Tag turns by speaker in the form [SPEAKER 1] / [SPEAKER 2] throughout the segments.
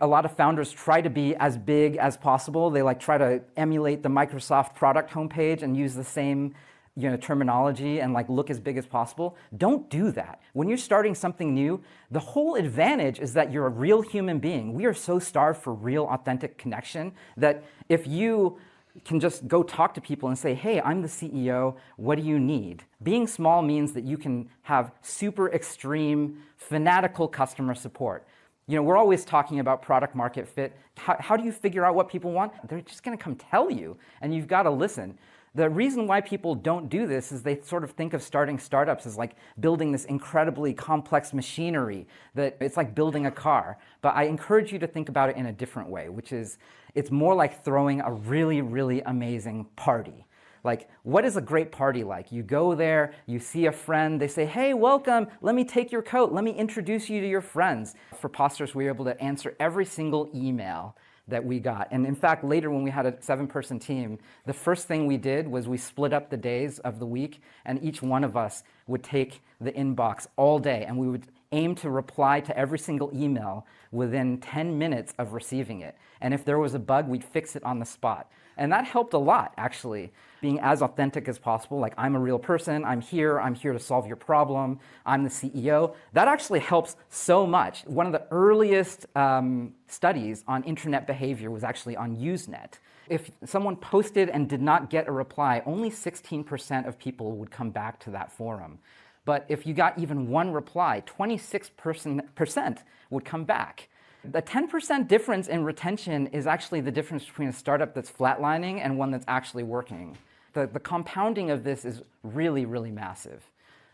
[SPEAKER 1] A lot of founders try to be as big as possible. They like try to emulate the Microsoft product homepage and use the same terminology and like look as big as possible. Don't do that. When you're starting something new, the whole advantage is that you're a real human being. We are so starved for real, authentic connection that if you can just go talk to people and say, hey, I'm the CEO, what do you need? Being small means that you can have super extreme, fanatical customer support. We're always talking about product market fit. How do you figure out what people want? They're just going to come tell you, and you've got to listen. The reason why people don't do this is they sort of think of starting startups as like building this incredibly complex machinery that it's like building a car. But I encourage you to think about it in a different way, which is it's more like throwing a really, really amazing party. Like, what is a great party like? You go there, you see a friend, they say, hey, welcome, let me take your coat, let me introduce you to your friends. For Posters, we were able to answer every single email that we got. And in fact, later when we had a 7-person team, the first thing we did was we split up the days of the week, and each one of us would take the inbox all day, and we would aim to reply to every single email within 10 minutes of receiving it. And if there was a bug, we'd fix it on the spot. And that helped a lot, actually, being as authentic as possible. Like, I'm a real person, I'm here to solve your problem, I'm the CEO. That actually helps so much. One of the earliest studies on internet behavior was actually on Usenet. If someone posted and did not get a reply, only 16% of people would come back to that forum. But if you got even one reply, 26% would come back. The 10% difference in retention is actually the difference between a startup that's flatlining and one that's actually working. The compounding of this is really, really massive.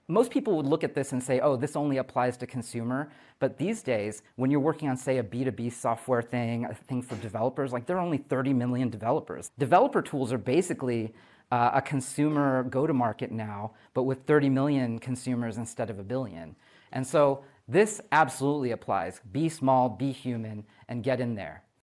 [SPEAKER 1] Most people would look at this and say, oh, this only applies to consumer. But these days, when you're working on, say, a B2B software thing, a thing for developers, like there are only 30 million developers. Developer tools are basically a consumer go-to-market now, but with 30 million consumers instead of 1 billion. And so this absolutely applies. Be small, be human, and get in there.